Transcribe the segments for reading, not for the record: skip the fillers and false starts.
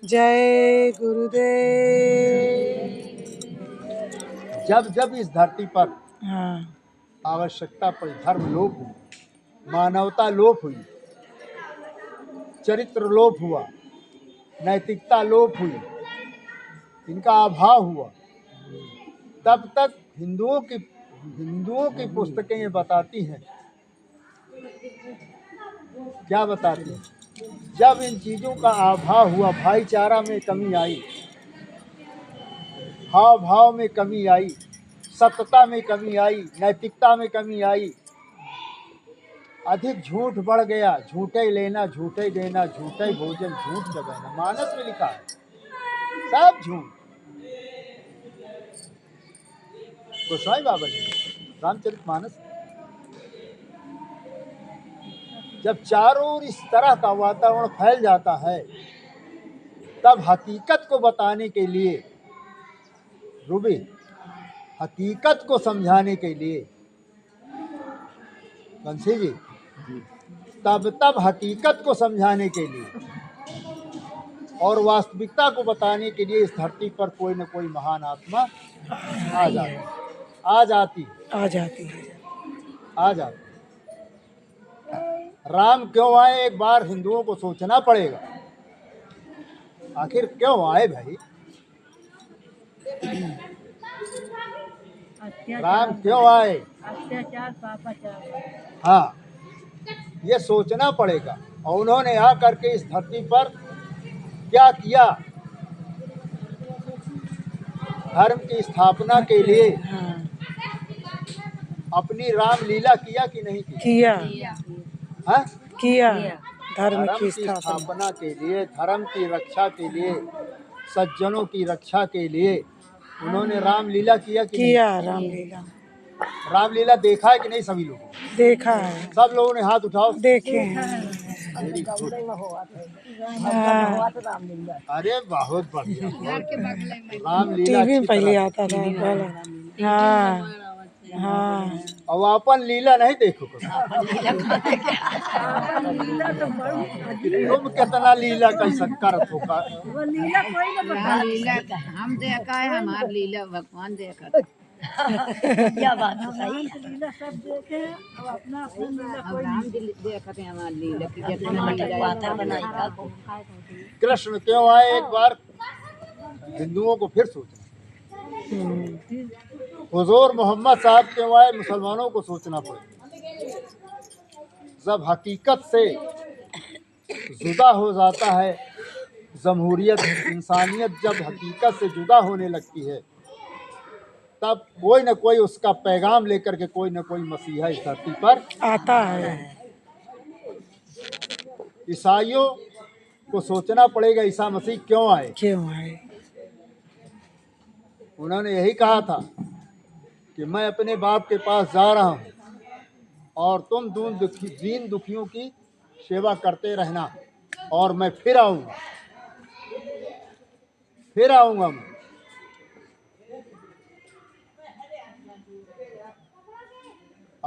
जय गुरुदेव। जब जब इस धरती पर हाँ आवश्यकता पड़ी, धर्म लोप हुआ, मानवता लोप हुई, चरित्र लोप हुआ, नैतिकता लोप हुई, इनका अभाव हुआ, तब तक हिंदुओं की पुस्तकें ये बताती हैं। क्या बताती हैं? जब इन चीजों का अभाव हुआ, भाईचारा में कमी आई, हाव भाव में कमी आई, सत्यता में कमी आई, नैतिकता में कमी आई, अधिक झूठ बढ़ गया, झूठे लेना, झूठे देना, झूठे भोजन, झूठ दबाना। मानस में लिखा है सब झूठ। गोस्वामी बाबा ने रामचरितमानस। जब चारों ओर इस तरह का वातावरण फैल जाता है, तब हकीकत को बताने के लिए, रूबी, हकीकत को समझाने के लिए, बंसी जी, तब हकीकत को समझाने के लिए और वास्तविकता को बताने के लिए इस धरती पर कोई न कोई महान आत्मा आ जाती है। राम क्यों आए, एक बार हिंदुओं को सोचना पड़ेगा। आखिर क्यों आए भाई? राम क्यों आए? अत्याचार पापाचार। हाँ, ये सोचना पड़ेगा। और उन्होंने आकर के इस धरती पर क्या किया? धर्म की स्थापना के लिए अपनी रामलीला किया कि नहीं किया? हाँ? किया। धर्म की स्थापना के लिए, धर्म की रक्षा के लिए, सज्जनों की रक्षा के लिए उन्होंने रामलीला किया कि किया नहीं? रामलीला देखा है कि नहीं? सभी लोगों देखा है। सब लोगों ने हाथ उठाओ। देखे हैं। अरे बहुत बढ़िया। रामलीला टीवी में पहले आता था। हाँ हाँ। अब अपन लीला नहीं देखो। तुम कितना लीला कैसा करत हो का? लीला कोई न बता। लीला हम देखा है, हमार लीला भगवान देखा। क्या बात है, सही है। लीला सब देखे, अब अपना लीला कोई नहीं देखते हैं। हमार लीला की जितना लीला बनाई का। कृष्ण क्यों आए, एक बार हिंदुओं को फिर सोचना। हुजूर मोहम्मद साहब क्यों आए, मुसलमानों को सोचना पड़ेगा। जब हकीकत से जुदा हो जाता है जमहूरियत, इंसानियत जब हकीकत से जुदा होने लगती है, तब कोई न कोई उसका पैगाम लेकर के कोई न कोई मसीहा इस धरती पर आता है। ईसाइयों को सोचना पड़ेगा, ईसा मसीह क्यों आए? उन्होंने यही कहा था कि मैं अपने बाप के पास जा रहा हूँ और तुम दीन दुखियों की सेवा करते रहना, और मैं फिर आऊँगा मैं।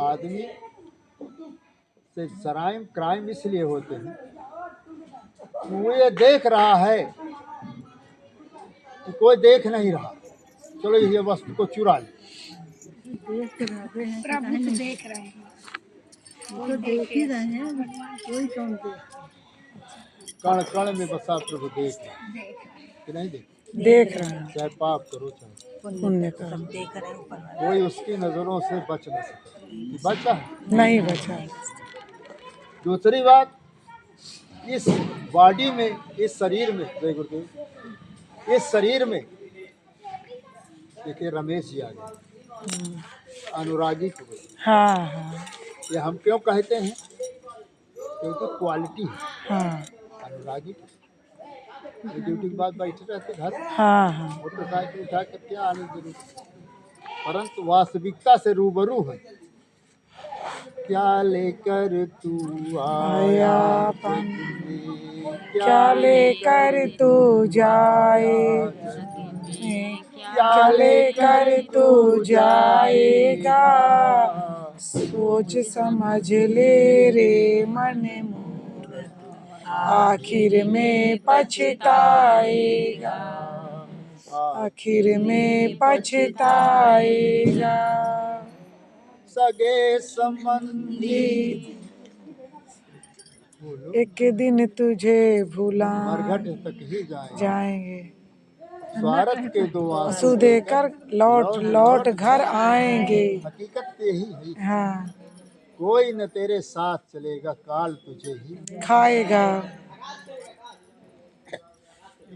आदमी से जराइम क्राइम इसलिए होते हैं वो ये देख रहा है कि कोई देख नहीं रहा, चलो ये वस्तु को चुरा ले। प्रभु तो देख रहे हैं, वो देख ही रहे हैं, कोई कौन कण कण में बसा प्रभु देख कि नहीं देख रहे हैं। चाहे पाप करो चाहे पुण्य करो, कोई उसकी नजरों से बच न सके। बचा नहीं बचा। दूसरी बात, इस बॉडी में, इस शरीर में, जय गुरुदेव, इस शरीर में देखिए रमेश जी आ गए, अनुरागी को। हाँ। ये हम क्यों कहते हैं? क्योंकि क्वालिटी है। हाँ। अनुरागी ड्यूटी के बाद बैठे रहते घर। हाँ। मोटरसाइकिल उठा करके आने जरूर, परंतु वास्तविकता से रूबरू है। क्या लेकर तू आया, क्या लेकर तू जाए, क्या लेकर तू जाएगा, सोच समझ ले रे मन मोर, आखिर में पछताएगा, आखिर में पछताएगा। सगे संबंधी एक दिन तुझे भुला मरघट तक ही जाएंगे, स्वार्थ के दो आंसू देकर लौट लौट घर आएंगे। हकीकत यही है, हाँ, कोई न तेरे साथ चलेगा, काल तुझे ही खाएगा।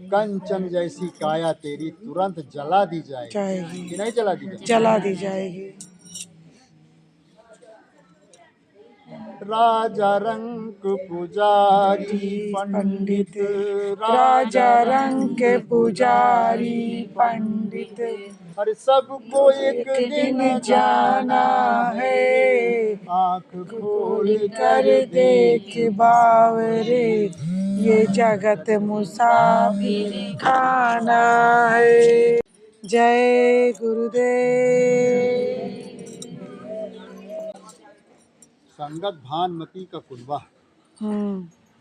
कंचन जैसी काया तेरी तुरंत जला दी जाएगी कि नहीं जला दी जाएगी? जला दी जाएगी। राजा रंग पुजारी पंडित, राजा रंग के पुजारी पंडित, हर सबको एक दिन जाना है। आँख खोल कर देख बावरे, ये जगत मुसाफिर खाना है। जय गुरुदेव। संगत भानुमति का कुनबा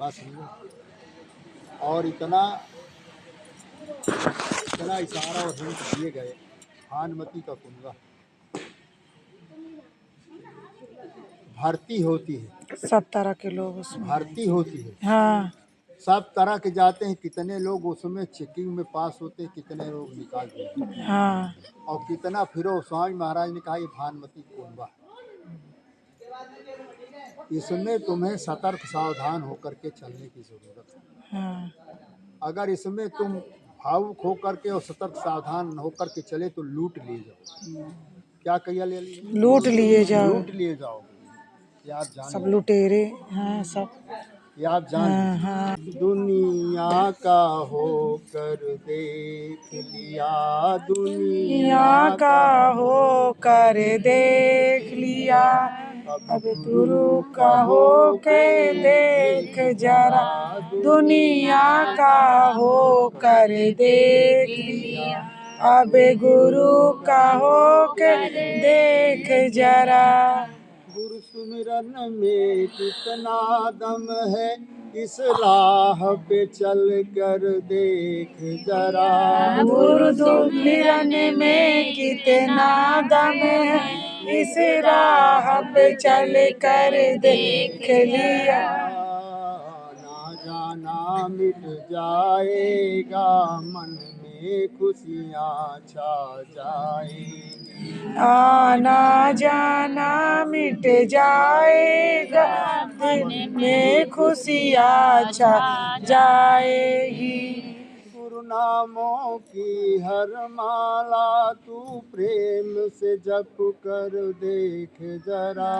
बस समझो। और इतना इशारा और हिंट दिए गए। भानुमति का कुनबा भर्ती होती है, सब तरह के लोग उसमें भर्ती होती है। हाँ, सब तरह के जाते हैं। कितने लोग उसमें चेकिंग में पास होते हैं, कितने लोग निकाल देते हैं। हाँ, और कितना फिरो। स्वामी महाराज ने कहा ये भानुमति कुनबा, इसमें तुम्हें सतर्क सावधान होकर के चलने की जरूरत है। हाँ, अगर इसमें तुम भावुक होकर के और सतर्क सावधान होकर के चले तो लूट लिए जाओ। क्या कहिए? लूट लिए जाओ। लूट लिए जाओगे। ये आप जान, सब लुटेरे हैं सब। ये आप जान। हाँ, हाँ। दुनिया का होकर देख लिया, दुनिया का होकर देख लिया, अब गुरु का होके देख जरा। दुनिया का होकर देख लिया, अब गुरु का होकर देख जरा। गुरु सुमिरन में कितना दम है, इस राह पे चल कर देख जरा। गुरु सुमिरन में कितना दम है, इस राह पे चल कर देख लिया। ना जाना मिट जाएगा, मन में खुशियाँ छा जाएंगी। आना जाना मिट जाएगा, दिन में खुशियाँ छा जाएगी। गुरु नामों की हर माला तू प्रेम से जप कर देख जरा।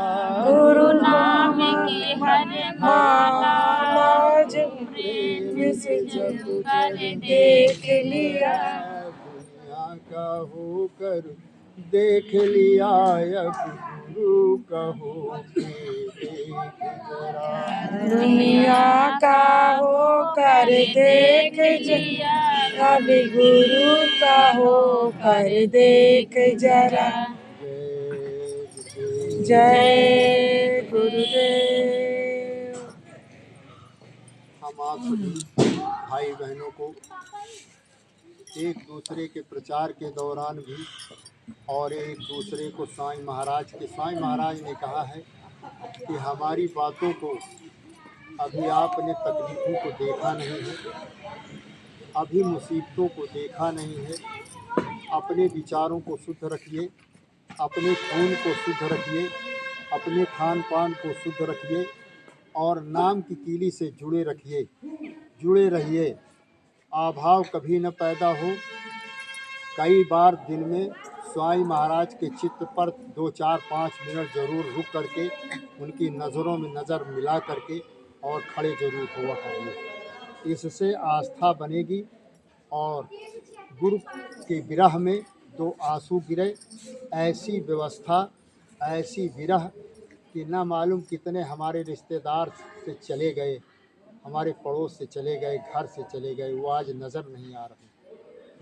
गुरु नाम की हर माला जो प्रेम से जप कर देख लिया। दुनिया का होकर देख लिया, अब गुरु का होके देख जरा। दुनिया का होकर देख जरा, अब गुरु का होकर देख जरा। जय गुरुदेव। हम आप सभी भाई बहनों को एक दूसरे के प्रचार के दौरान भी और एक दूसरे को साईं महाराज ने कहा है कि हमारी बातों को अभी आपने तकलीफ़ों को देखा नहीं है, अभी मुसीबतों को देखा नहीं है। अपने विचारों को शुद्ध रखिए, अपने खून को शुद्ध रखिए, अपने खान पान को शुद्ध रखिए और नाम की कीली से जुड़े रहिए। अभाव कभी न पैदा हो। कई बार दिन में स्वामी महाराज के चित्र पर 2, 4, 5 मिनट ज़रूर रुक करके उनकी नज़रों में नज़र मिला करके और खड़े ज़रूर हुआ करिए। इससे आस्था बनेगी और गुरु के विरह में 2 आंसू गिरे। ऐसी व्यवस्था, ऐसी विरह कि न मालूम कितने हमारे रिश्तेदार से चले गए, हमारे पड़ोस से चले गए, घर से चले गए, वो आज नज़र नहीं आ रहे।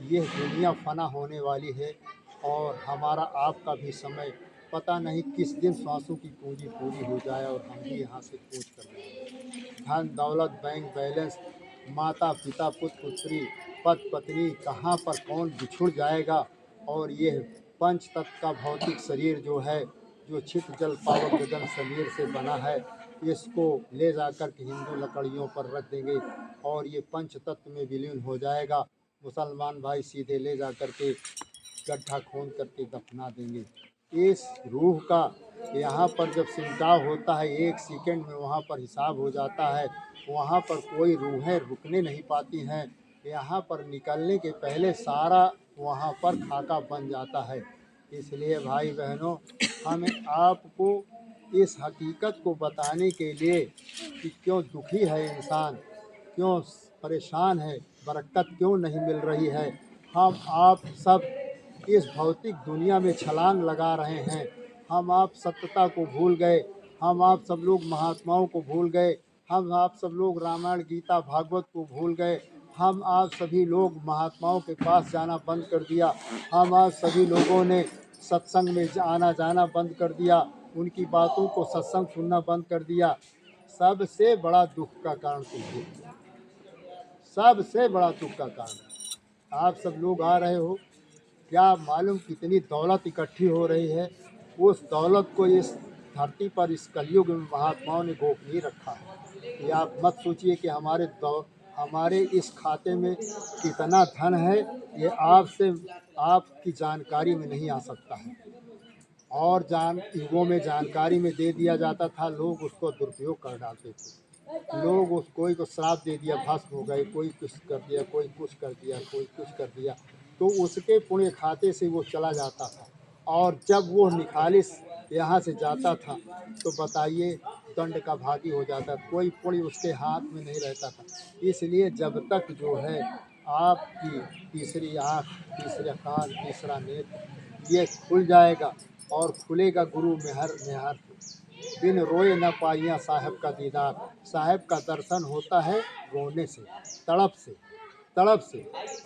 यह दुनिया फना होने वाली है और हमारा आपका भी समय पता नहीं किस दिन सांसों की पूंजी पूरी हो जाए और हम भी यहाँ से कूच कर जाएं। धन दौलत बैंक बैलेंस माता पिता पुत्र पुत्री पति पत्नी कहाँ पर कौन बिछुड़ जाएगा। और ये पंच तत्व का भौतिक शरीर जो है, जो छित जल पावक गगन शरीर से बना है, इसको ले जाकर के हिंदू लकड़ियों पर रख देंगे और ये पंच तत्व में विलीन हो जाएगा। मुसलमान भाई सीधे ले जा कर के गड्ढा खोद करके दफना देंगे। इस रूह का यहाँ पर जब सिमटाव होता है, 1 सेकंड में वहाँ पर हिसाब हो जाता है। वहाँ पर कोई रूहें रुकने नहीं पाती हैं। यहाँ पर निकलने के पहले सारा वहाँ पर खाका बन जाता है। इसलिए भाई बहनों, हमें आपको इस हकीकत को बताने के लिए कि क्यों दुखी है इंसान, क्यों परेशान है, बरकत क्यों नहीं मिल रही है। हम आप सब इस भौतिक दुनिया में छलांग लगा रहे हैं। हम आप सत्यता को भूल गए, हम आप सब लोग महात्माओं को भूल गए, हम आप सब लोग रामायण गीता भागवत को भूल गए। हम आप सभी लोग महात्माओं के पास जाना बंद कर दिया। हम आप सभी लोगों ने सत्संग में आना जाना बंद कर दिया, उनकी बातों को सत्संग सुनना बंद कर दिया। सबसे बड़ा दुख का कारण तुझे, सबसे बड़ा दुख का कारण आप सब लोग आ रहे हो। क्या मालूम कितनी दौलत इकट्ठी हो रही है। उस दौलत को इस धरती पर इस कलयुग में महात्माओं ने गोपनीय रखा है। ये आप मत सोचिए कि हमारे इस खाते में कितना धन है, ये आपकी जानकारी में नहीं आ सकता है। और युगों में जानकारी में दे दिया जाता था, लोग उसको दुरुपयोग कर डालते थे। लोग कोई को श्राप दे दिया, भस्म हो गए, कोई कुछ कर दिया, कोई कुछ कर दिया, कोई कुछ कर दिया, तो उसके पुण्य खाते से वो चला जाता था। और जब वो निखालिस यहाँ से जाता था तो बताइए दंड का भागी हो जाता, कोई पुण्य उसके हाथ में नहीं रहता था। इसलिए जब तक जो है आपकी तीसरी आँख, तीसरा कान, तीसरा नेत्र ये खुल जाएगा और खुलेगा गुरु मेहर मेहर, बिन रोए न पाइया साहब का दीदार। साहब का दर्शन होता है रोने से, तड़प से, तड़प से।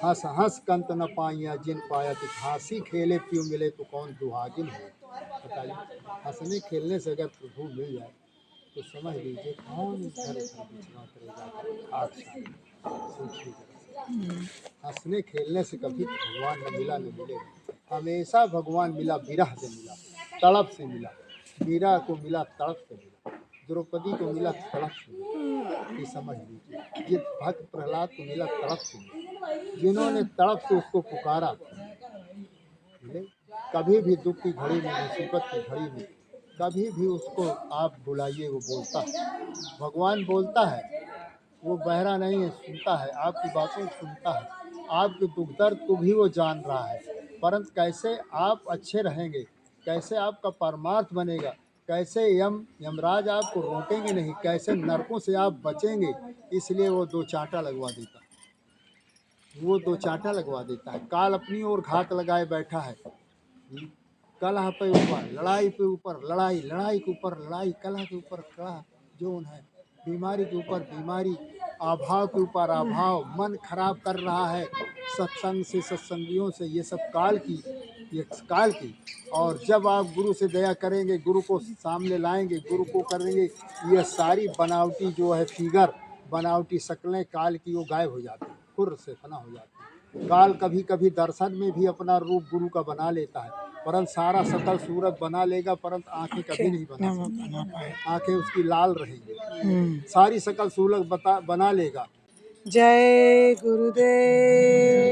हंस हंस कंत न पाइया जिन पाया तो हंसी खेले क्यों मिले तो कौन दुहागिन है। बताइए, हंसने खेलने से अगर प्रभु मिल जाए तो समझ लीजिए कौन घर बिछना करेगा। आप हंसने खेलने से कभी भगवान न मिला न मिलेगा। हमेशा भगवान मिला विरह से मिला, तड़प से मिला। मीरा को मिला तड़प से मिला, द्रौपदी को मिला तड़प से मिला। ये समझ लीजिए, ये भक्त प्रहलाद को मिला तड़प से मिला। जिन्होंने तड़प से उसको पुकारा मिले। कभी भी दुख की घड़ी में, मुसीबत की घड़ी में कभी भी उसको आप बुलाइए, वो बोलता है। भगवान बोलता है, वो बहरा नहीं है, सुनता है, आपकी बातों को सुनता है। आपके दुख दर्द को भी वो जान रहा है। परंतु कैसे आप अच्छे रहेंगे, कैसे आपका परमार्थ बनेगा, कैसे यमराज आपको रोकेंगे नहीं, कैसे नरकों से आप बचेंगे, इसलिए वो 2 चांटा लगवा देता है। वो 2 चांटा लगवा देता है। काल अपनी ओर घात लगाए बैठा है। कलह पे ऊपर लड़ाई, पे ऊपर लड़ाई, लड़ाई के ऊपर लड़ाई, कलह के ऊपर कलह जोन है, बीमारी के ऊपर बीमारी, अभाव के ऊपर अभाव, मन खराब कर रहा है सत्संग से, सत्संगियों से। ये सब काल की। और जब आप गुरु से दया करेंगे, गुरु को सामने लाएंगे, गुरु को करेंगे, ये सारी बनावटी जो है फिगर, बनावटी शक्लें काल की, वो गायब हो जाती है, खुर से फना हो जाती है। काल कभी कभी दर्शन में भी अपना रूप गुरु का बना लेता है, परंतु सारा सकल सूरत बना लेगा, परंतु आंखें कभी नहीं बना सकता। आंखें उसकी लाल रहेंगी। सारी सकल सूरत बना लेगा। जय गुरुदेव।